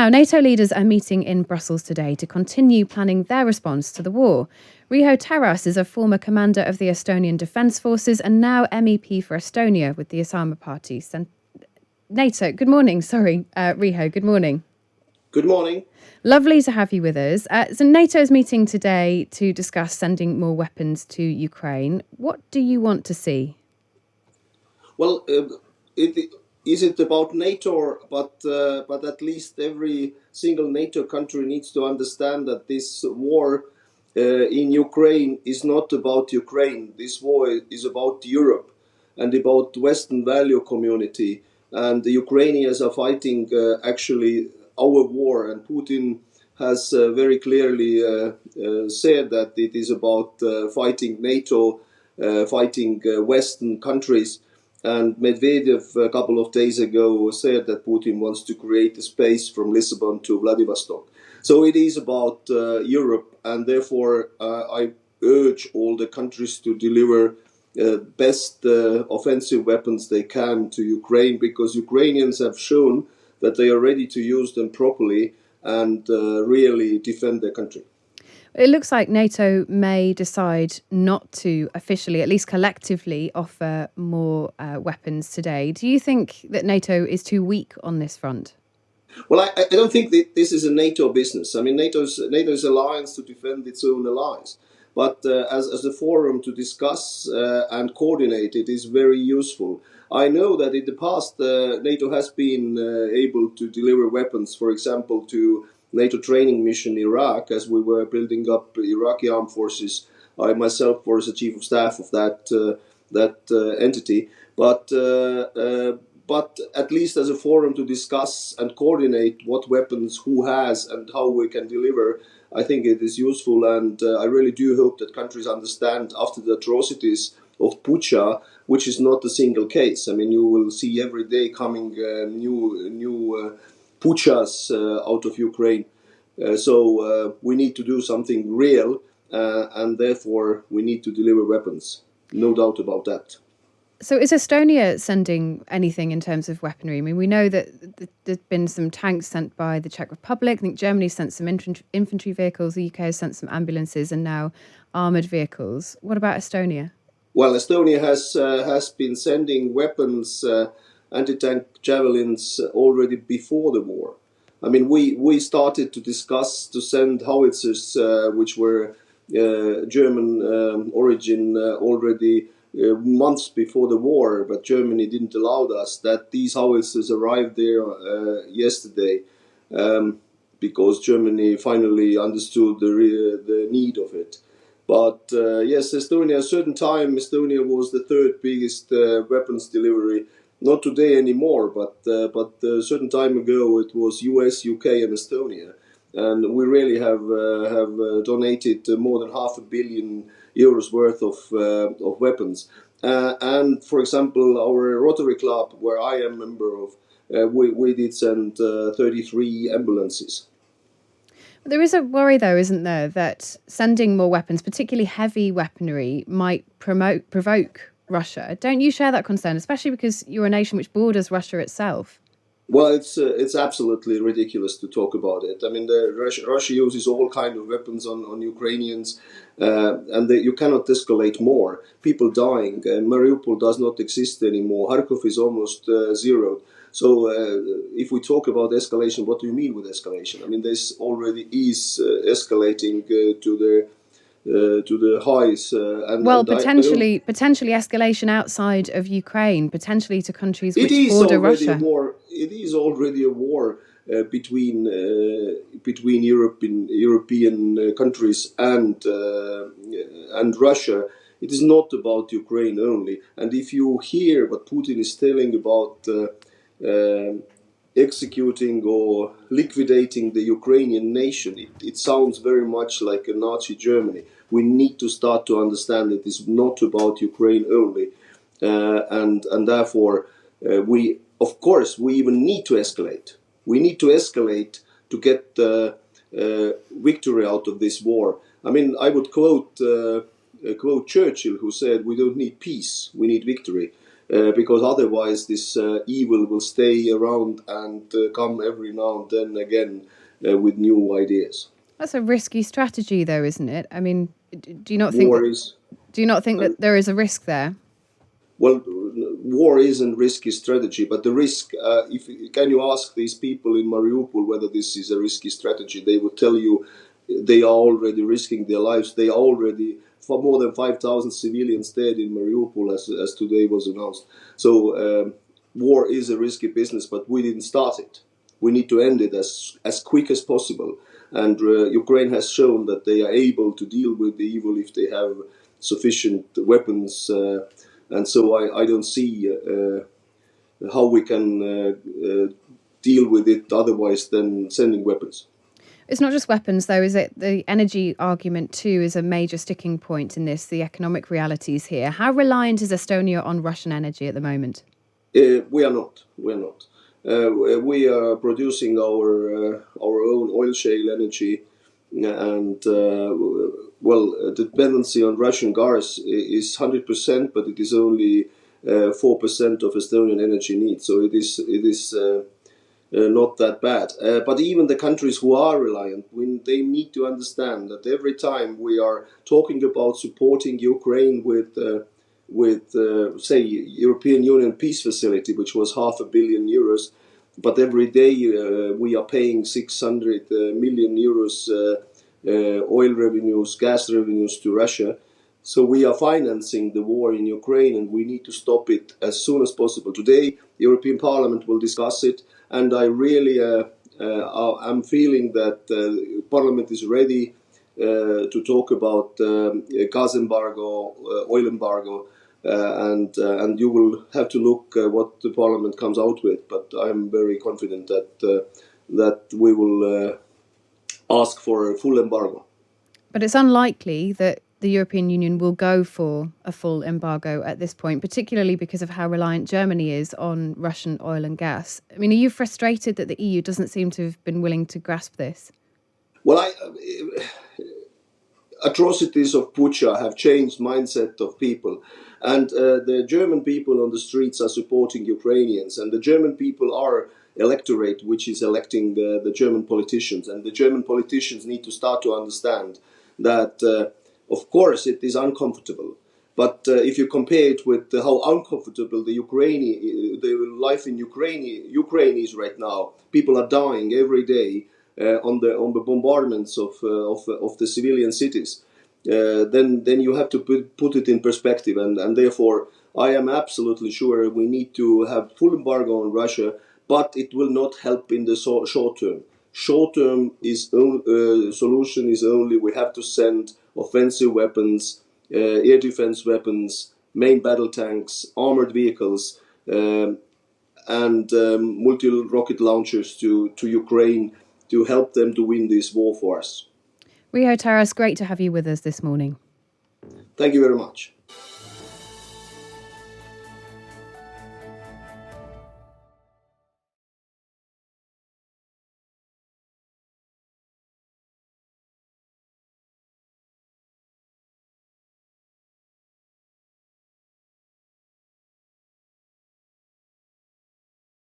Now, NATO leaders are meeting in Brussels today to continue planning their response to the war. Riho Terras is a former commander of the Estonian Defence Forces and now MEP for Estonia with the Osama Party. NATO, good morning. Riho, good morning. Good morning. Lovely to have you with us. So NATO is meeting today to discuss sending more weapons to Ukraine. What do you want to see? Well, is it about NATO? But at least every single NATO country needs to understand that this war in Ukraine is not about Ukraine. This war is about Europe and about Western value community. And the Ukrainians are fighting actually our war. And Putin has very clearly said that it is about fighting NATO, fighting Western countries. And Medvedev a couple of days ago said that Putin wants to create a space from Lisbon to Vladivostok. So it is about Europe, and therefore I urge all the countries to deliver best offensive weapons they can to Ukraine, because Ukrainians have shown that they are ready to use them properly and really defend their country. It looks like NATO may decide not to officially, at least collectively, offer more weapons today. Do you think that NATO is too weak on this front? Well, I don't think that this is a NATO business. I mean, NATO's alliance to defend its own allies. But as a forum to discuss and coordinate, it is very useful. I know that in the past, NATO has been able to deliver weapons, for example, to NATO training mission in Iraq, as we were building up Iraqi armed forces. I myself was the chief of staff of that entity. But at least as a forum to discuss and coordinate what weapons who has and how we can deliver, I think it is useful. And I really do hope that countries understand after the atrocities of Bucha, which is not a single case. I mean, you will see every day coming new Buchas out of Ukraine. So we need to do something real, and therefore we need to deliver weapons. No doubt about that. So is Estonia sending anything in terms of weaponry? I mean, we know that there's been some tanks sent by the Czech Republic. I think Germany sent some infantry vehicles. The UK has sent some ambulances and now armoured vehicles. What about Estonia? Well, Estonia has been sending weapons, anti-tank javelins, already before the war. I mean, we started to discuss to send howitzers, which were German origin, already months before the war, but Germany didn't allow us. That these howitzers arrived there yesterday because Germany finally understood the need of it. But yes, Estonia, at a certain time, Estonia was the third biggest weapons delivery. Not today anymore, but a certain time ago it was US, UK, and Estonia, and we really have donated more than €500 million worth of weapons. And for example, our Rotary Club, where I am a member of, we did send 33 ambulances. There is a worry, though, isn't there, that sending more weapons, particularly heavy weaponry, might provoke Russia. Don't you share that concern, especially because you're a nation which borders Russia itself? Well, it's absolutely ridiculous to talk about it. I mean, Russia uses all kinds of weapons on Ukrainians, and you cannot escalate more. People dying. Mariupol does not exist anymore. Kharkov is almost zeroed. So if we talk about escalation, what do you mean with escalation? I mean, this already is escalating to the highs. Potentially escalation outside of Ukraine, potentially to countries which border Russia. It is already a war between European countries and Russia. It is not about Ukraine only. And if you hear what Putin is telling about executing or liquidating the Ukrainian nation, it sounds very much like a Nazi Germany. We need to start to understand that it's not about Ukraine only, and therefore we even need to escalate. We need to escalate to get victory out of this war. I mean, I would quote Churchill, who said, "We don't need peace, we need victory." because otherwise this evil will stay around and come every now and then again with new ideas. That's a risky strategy, though, isn't it? I mean, do you not think War that? is Do you not think that there is a risk there? Well, war isn't risky strategy, but the risk. If can you ask these people in Mariupol whether this is a risky strategy? They would tell you they are already risking their lives. They are already for more than 5,000 civilians dead in Mariupol, as today was announced. So war is a risky business, but we didn't start it. We need to end it as quick as possible. And Ukraine has shown that they are able to deal with the evil if they have sufficient weapons. And so I don't see how we can deal with it otherwise than sending weapons. It's not just weapons, though, is it? The energy argument, too, is a major sticking point in this, the economic realities here. How reliant is Estonia on Russian energy at the moment? We are not. We are producing our own oil shale energy, and the dependency on Russian gas is 100%, but it is only 4% of Estonian energy needs. So it is not that bad. But even the countries who are reliant, they need to understand that every time we are talking about supporting Ukraine with say, European Union peace facility, which was €500 million, but every day we are paying 600 million euros oil revenues, gas revenues to Russia. So we are financing the war in Ukraine, and we need to stop it as soon as possible. Today, the European Parliament will discuss it, and I really I'm feeling that Parliament is ready to talk about gas embargo, oil embargo, and you will have to look what the Parliament comes out with. But I'm very confident that we will ask for a full embargo. But it's unlikely that the European Union will go for a full embargo at this point, particularly because of how reliant Germany is on Russian oil and gas. I mean, are you frustrated that the EU doesn't seem to have been willing to grasp this? Well, atrocities of Bucha have changed mindset of people, and the German people on the streets are supporting Ukrainians, and the German people are electorate which is electing the German politicians, and the German politicians need to start to understand that of course it is uncomfortable, but if you compare it with how uncomfortable the life in Ukraine is right now, people are dying every day on the bombardments of the civilian cities. Then you have to put it in perspective, and therefore I am absolutely sure we need to have full embargo on Russia, but it will not help in the short term. Short term solution is only we have to send offensive weapons, air defense weapons, main battle tanks, armored vehicles, and multi-rocket launchers to Ukraine to help them to win this war for us. Riho Terras, great to have you with us this morning. Thank you very much.